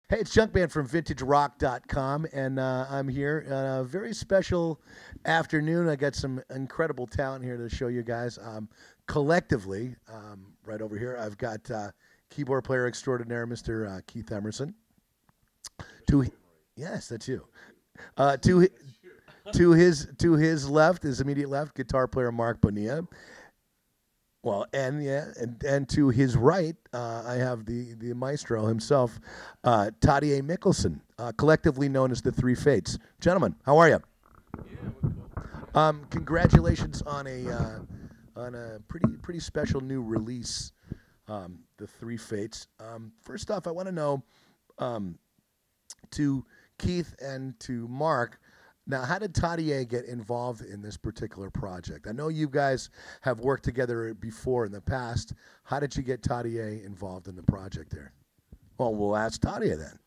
Hey, it's Junkman from VintageRock.com, and I'm here on a very special afternoon. I got some incredible talent here to show you guys. Collectively, right over here, I've got keyboard player extraordinaire, Mr. Keith Emerson. To yes, that's you. Uh, to hi- to his left, his immediate left, guitar player Marc Bonilla. Well, and yeah, and to his right, I have the maestro himself, Terje Mikkelsen, collectively known as the Three Fates. Gentlemen, how are you? Congratulations on a pretty special new release, the Three Fates. First off, I want to know um, to Keith and to Mark. Now, how did Tadier get involved in this particular project? I know you guys have worked together before in the past. How did you get Tadier involved in the project there? Well, we'll ask Tadier then.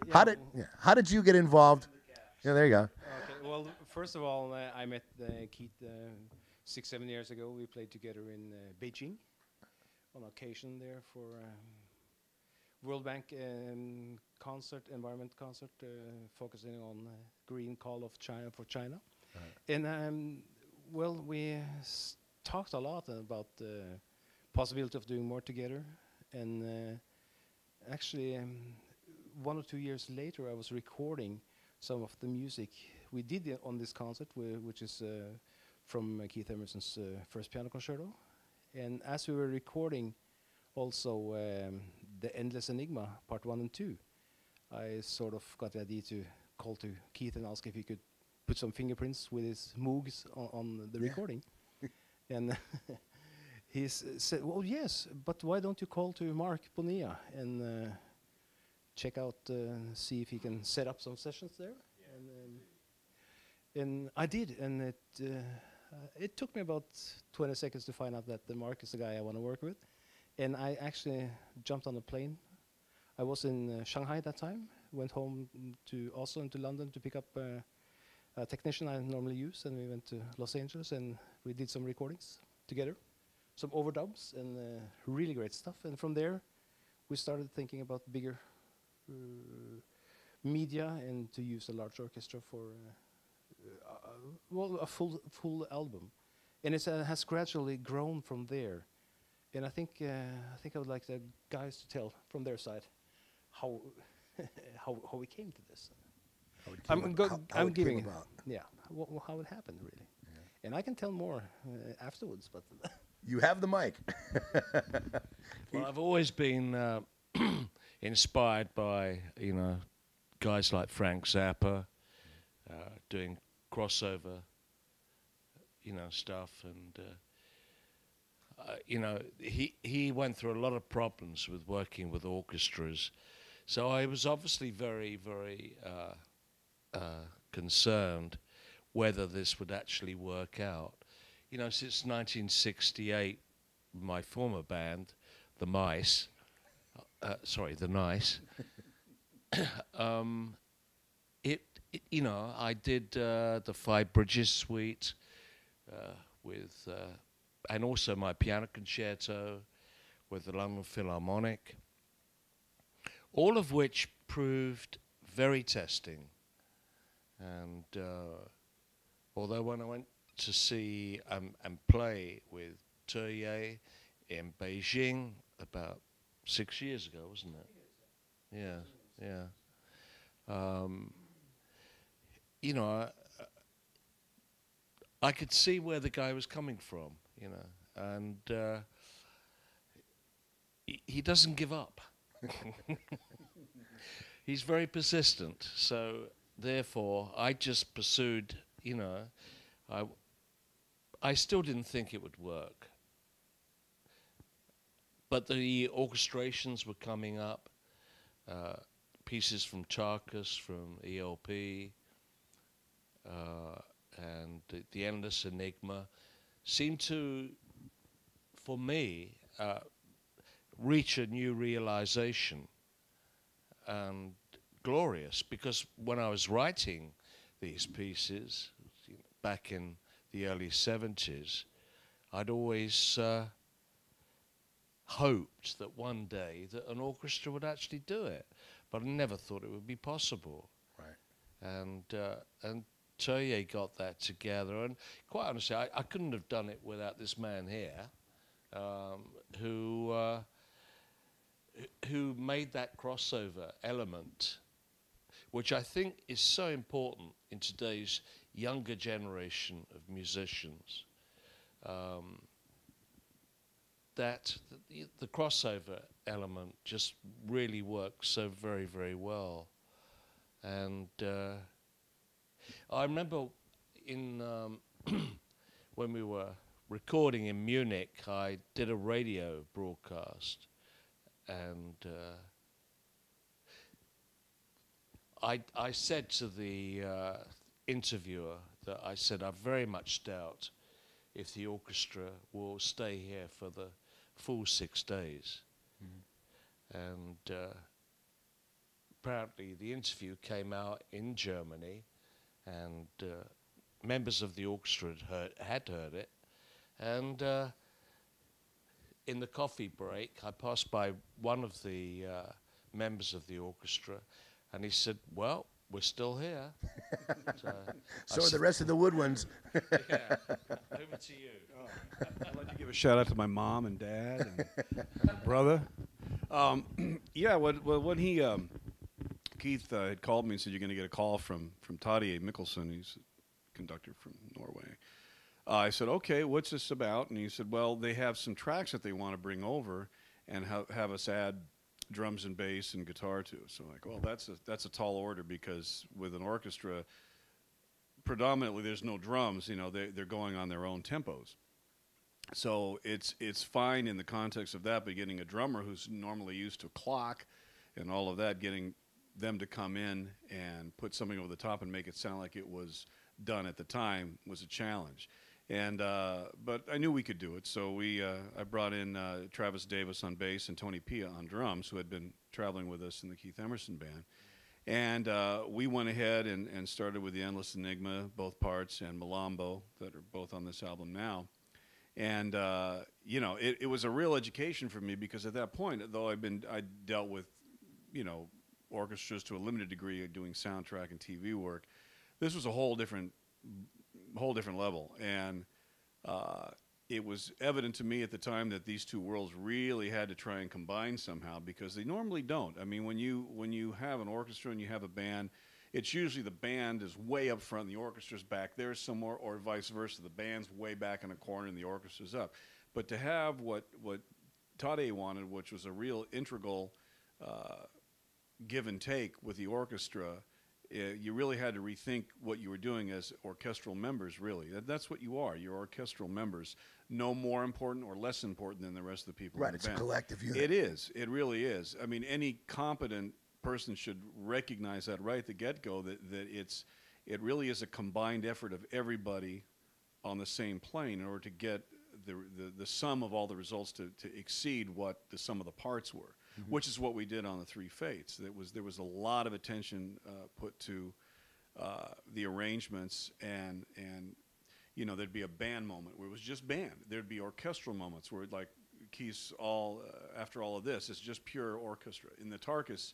Yeah. How did you get involved? Yeah, there you go. Okay. Well, first of all, I met Keith 6, 7 years ago. We played together in Beijing on occasion there for World Bank concert, environment concert, focusing on green call of China for China. And well, we talked a lot about the possibility of doing more together. And actually, 1 or 2 years later, I was recording some of the music we did on this concert, which is from Keith Emerson's first piano concerto. And as we were recording also the Endless Enigma, part 1 and 2, I sort of got the idea to call to Keith and ask if he could put some fingerprints with his Moogs on the recording. And he said, well, yes, but why don't you call to Marc Bonilla and check out, see if he can set up some sessions there? And I did, and it took me about 20 seconds to find out that Marc is the guy I want to work with. And I actually jumped on a plane. I was in Shanghai at that time, went home to Oslo and to London to pick up a technician I normally use, and we went to Los Angeles and we did some recordings together, some overdubs and really great stuff. And from there, we started thinking about bigger media and to use a large orchestra for well, a full album. And it has gradually grown from there. And I think I would like the guys to tell from their side how how we came to this. I'm giving yeah how it happened really, and I can tell more afterwards. But You have the mic. Well, I've always been inspired by guys like Frank Zappa, doing crossover stuff, and he went through a lot of problems with working with orchestras, so I was obviously very concerned whether this would actually work out. Since 1968, my former band, the Mice, the Nice, I did the Five Bridges Suite with, and also my piano concerto with the London Philharmonic, all of which proved very testing. And although when I went to see and play with Terje in Beijing about 6 years ago, wasn't it? Yeah. I could see where the guy was coming from, and he doesn't give up. He's very persistent. So therefore, I just pursued. I still didn't think it would work, but the orchestrations were coming up. Pieces from Charkis, from ELP, and the Endless Enigma seemed to, for me, reach a new realization, and glorious, because when I was writing these pieces back in the early 70s, I'd always hoped that one day that an orchestra would actually do it, but I never thought it would be possible. Right. And Terje got that together, and quite honestly, I couldn't have done it without this man here, who made that crossover element, which I think is so important in today's younger generation of musicians. That the crossover element just really works so very, very well. And I remember in when we were recording in Munich, I did a radio broadcast, and I said to the interviewer that I said, I very much doubt if the orchestra will stay here for the full 6 days. And apparently the interview came out in Germany, and members of the orchestra had heard it. And in the coffee break, I passed by one of the members of the orchestra, and he said, well, we're still here. So are the rest of the woodwinds. Yeah. Over to you. I'd like to give a shout out to my mom and dad and my brother. Yeah, when he Keith had called me and said you're going to get a call from Terje Mikkelsen, he's a conductor from Norway. I said, okay, what's this about? And he said, well, they have some tracks that they want to bring over and have us add drums and bass and guitar to. So I'm like, well, that's a tall order, because with an orchestra, predominantly there's no drums. You know, they're going on their own tempos. So it's fine in the context of that, but getting a drummer who's normally used to clock and all of that, getting them to come in and put something over the top and make it sound like it was done at the time was a challenge. And but I knew we could do it, so I brought in Travis Davis on bass and Tony Pia on drums, who had been traveling with us in the Keith Emerson band. And we went ahead and started with the Endless Enigma, both parts, and Malambo, that are both on this album now. And you know, it was a real education for me, because at that point, though I dealt with, you know, orchestras to a limited degree, doing soundtrack and TV work, this was a whole different level. And it was evident to me at the time that these two worlds really had to try and combine somehow, because they normally don't. I mean, when you have an orchestra and you have a band, it's usually the band is way up front and the orchestra's back there somewhere, or vice versa. The band's way back in a corner and the orchestra's up. But to have what Terje wanted, which was a real integral give and take with the orchestra, you really had to rethink what you were doing as orchestral members, really. That's what you are. You're orchestral members. No more important or less important than the rest of the people in the band. Right, it's a collective unit. It is. It really is. I mean, any competent person should recognize that right at the get-go, that it really is a combined effort of everybody on the same plane in order to get the sum of all the results to exceed what the sum of the parts were. Mm-hmm. Which is what we did on the Three Fates. There was a lot of attention put to the arrangements, and you know, there'd be a band moment where it was just band. There'd be orchestral moments where, like, Keith's after all of this, it's just pure orchestra. In the Tarkus,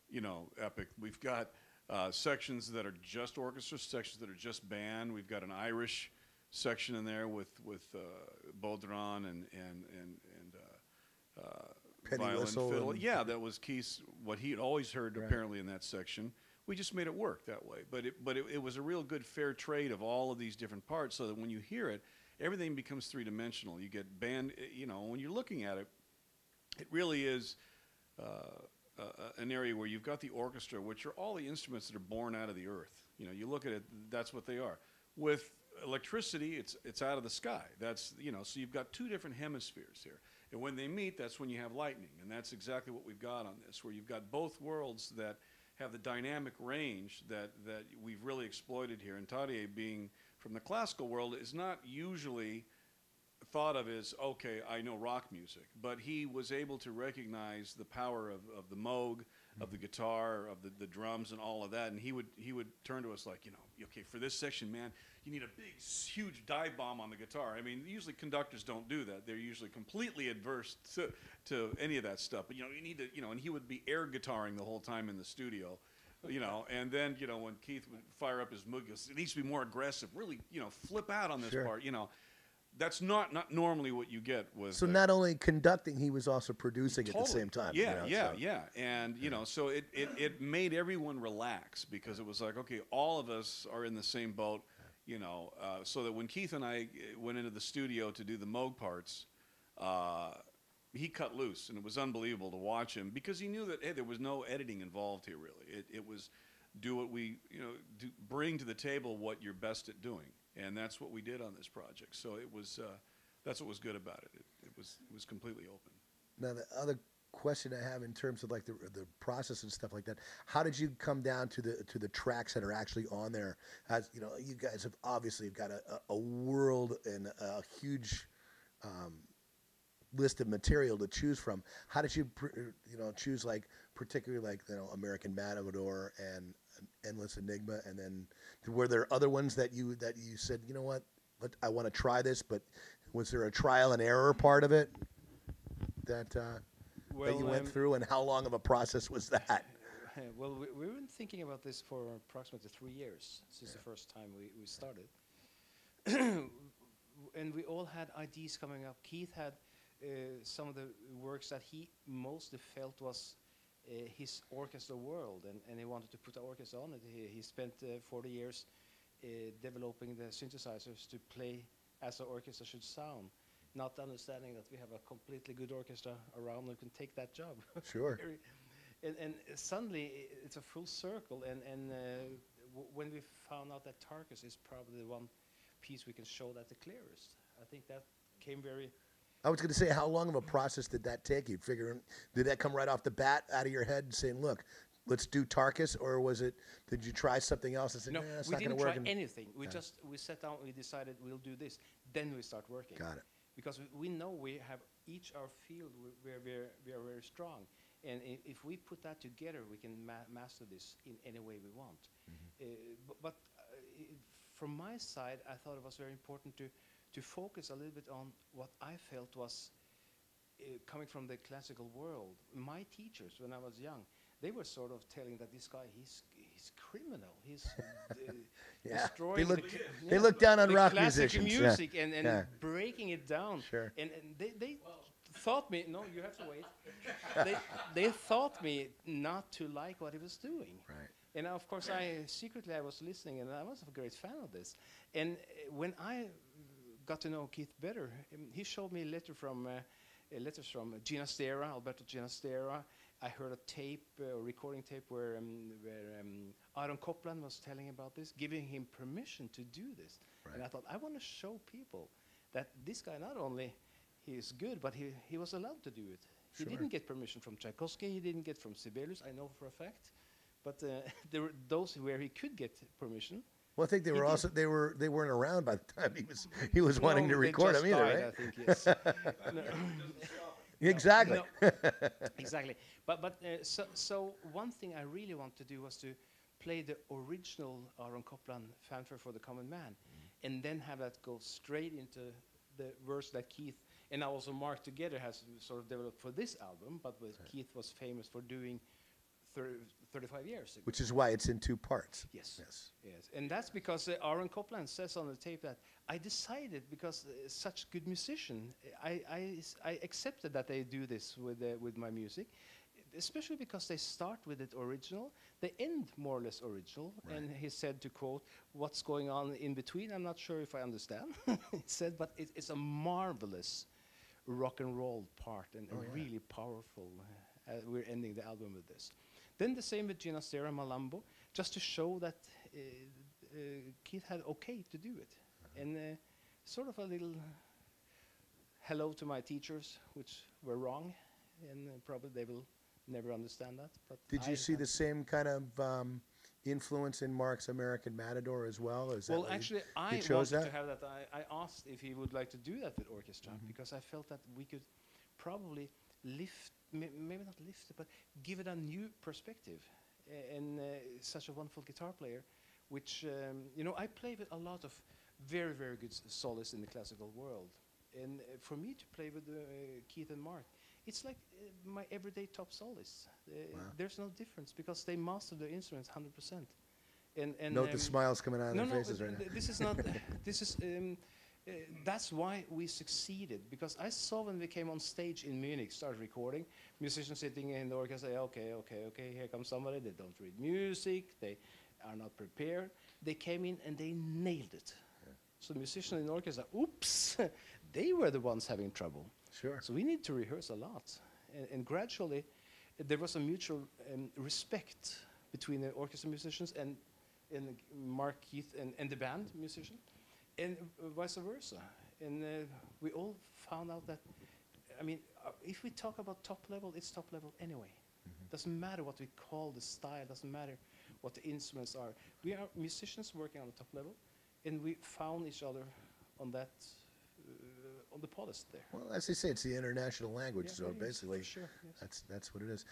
you know, epic, we've got sections that are just orchestra, sections that are just band. We've got an Irish section in there with Bodran and violin, fiddle. Yeah, that was Keith's, what he had always heard, right, apparently in that section. We just made it work that way. But it was a real good fair trade of all of these different parts, so that when you hear it, everything becomes three-dimensional. You get band, you know, when you're looking at it, it really is an area where you've got the orchestra, which are all the instruments that are born out of the earth. You know, you look at it, that's what they are. With electricity, it's out of the sky. That's, you know, so you've got two different hemispheres here. And when they meet, that's when you have lightning. And that's exactly what we've got on this, where you've got both worlds that have the dynamic range that we've really exploited here. And Terje, being from the classical world, is not usually thought of as, okay, I know rock music. But he was able to recognize the power of the Moog, of the guitar, of the drums, and all of that. And he would turn to us like, okay, for this section, man, you need a big, huge dive bomb on the guitar. I mean, usually conductors don't do that. They're usually completely adverse to any of that stuff. But you need to, and he would be air guitaring the whole time in the studio. And then, when Keith would fire up his moog, it needs to be more aggressive, really, flip out on this part, That's not normally what you get with. So not only conducting, he was also producing totally. At the same time. Yeah. And, so it made everyone relax because it was like, okay, all of us are in the same boat, so that when Keith and I went into the studio to do the Moog parts, he cut loose, and it was unbelievable to watch him because he knew that, hey, there was no editing involved here, really. It was do what we, bring to the table what you're best at doing, and that's what we did on this project. So it was, that's what was good about it. It was completely open. Now, the other question I have in terms of like the process and stuff like that, how did you come down to the tracks that are actually on there? As you guys have obviously got a world and a huge list of material to choose from. How did you choose like particularly like American Matador and Endless Enigma, and then were there other ones that you said, what, I want to try this, but was there a trial and error part of it that you went through, and how long of a process was that? Well, we've been thinking about this for approximately 3 years since the first time we started. And we all had ideas coming up. Keith had some of the works that he mostly felt was his orchestra world, and he wanted to put the orchestra on it. He spent 40 years developing the synthesizers to play as the orchestra should sound, not understanding that we have a completely good orchestra around who can take that job. Sure. And suddenly it's a full circle, and when we found out that Tarkus is probably the one piece we can show that the clearest, I think that came very... I was going to say, how long of a process did that take you? Did that come right off the bat out of your head and saying, look, let's do Tarkus, or did you try something else and say, no, it's we not going to work? didn't try anything. We sat down, we decided we'll do this. Then we start working. Got it. Because we know we have each our field where we are very strong. And if we put that together, we can master this in any way we want. But from my side, I thought it was very important to focus a little bit on what I felt was coming from the classical world. My teachers, when I was young, they were sort of telling that this guy, he's criminal. He's destroying they look down on rock classical musicians. music and breaking it down. Sure. And they thought me, no, you have to wait. They thought me not to like what he was doing. Right. And of course, secretly I was listening, and I was a great fan of this. And when I got to know Keith better, he showed me letters from Ginastera, Alberto Ginastera. I heard a tape, a recording tape, where Aaron Copland was telling about this, giving him permission to do this. Right. And I thought, I want to show people that this guy, not only he is good, but he was allowed to do it. Sure. He didn't get permission from Tchaikovsky, he didn't get from Sibelius, I know for a fact. But there were those where he could get permission. Well, I think they weren't around by the time he was wanting to record them either, right? I think, yes. Exactly. No. Exactly. But so one thing I really want to do was to play the original Aaron Copland fanfare for the Common Man, and then have that go straight into the verse that Keith and also Marc together has sort of developed for this album, but Keith was famous for doing 35 years ago. Which is why it's in two parts. Yes. And that's because Aaron Copland says on the tape that I decided, because such good musician, I accepted that they do this with my music, especially because they start with it original, they end more or less original. Right. And he said, to quote, "What's going on in between, I'm not sure if I understand." He said, but it's a marvelous rock and roll part, and really powerful. We're ending the album with this. Then the same with Ginastera Malambo, just to show that Keith had okay to do it. And sort of a little hello to my teachers, which were wrong, and probably they will never understand that. But did you see the same kind of influence in Marc's American Matador as well? Well, actually, I wanted to have that. I asked if he would like to do that with orchestra, because I felt that we could probably lift maybe not lift it, but give it a new perspective. And such a wonderful guitar player, which I play with a lot of very, very good soloists in the classical world. And for me to play with Keith and Mark, it's like my everyday top soloists. Wow. There's no difference because they master their instruments 100%. And Note the smiles coming out of no, their faces right now. this is not. This is. That's why we succeeded, because I saw when we came on stage in Munich, started recording, musicians sitting in the orchestra say, okay, here comes somebody, they don't read music, they are not prepared. They came in and they nailed it. Yeah. So the musicians in the orchestra, oops, they were the ones having trouble. Sure. So we need to rehearse a lot. And gradually, there was a mutual respect between the orchestra musicians and Mark, Keith, and the band musician. And vice versa. And we all found out that, if we talk about top level, it's top level anyway. Doesn't matter what we call the style, doesn't matter what the instruments are. We are musicians working on the top level, and we found each other on that, on the podest there. Well, as they say, it's the international language, Yeah, so it is, basically for sure, yes. that's what it is.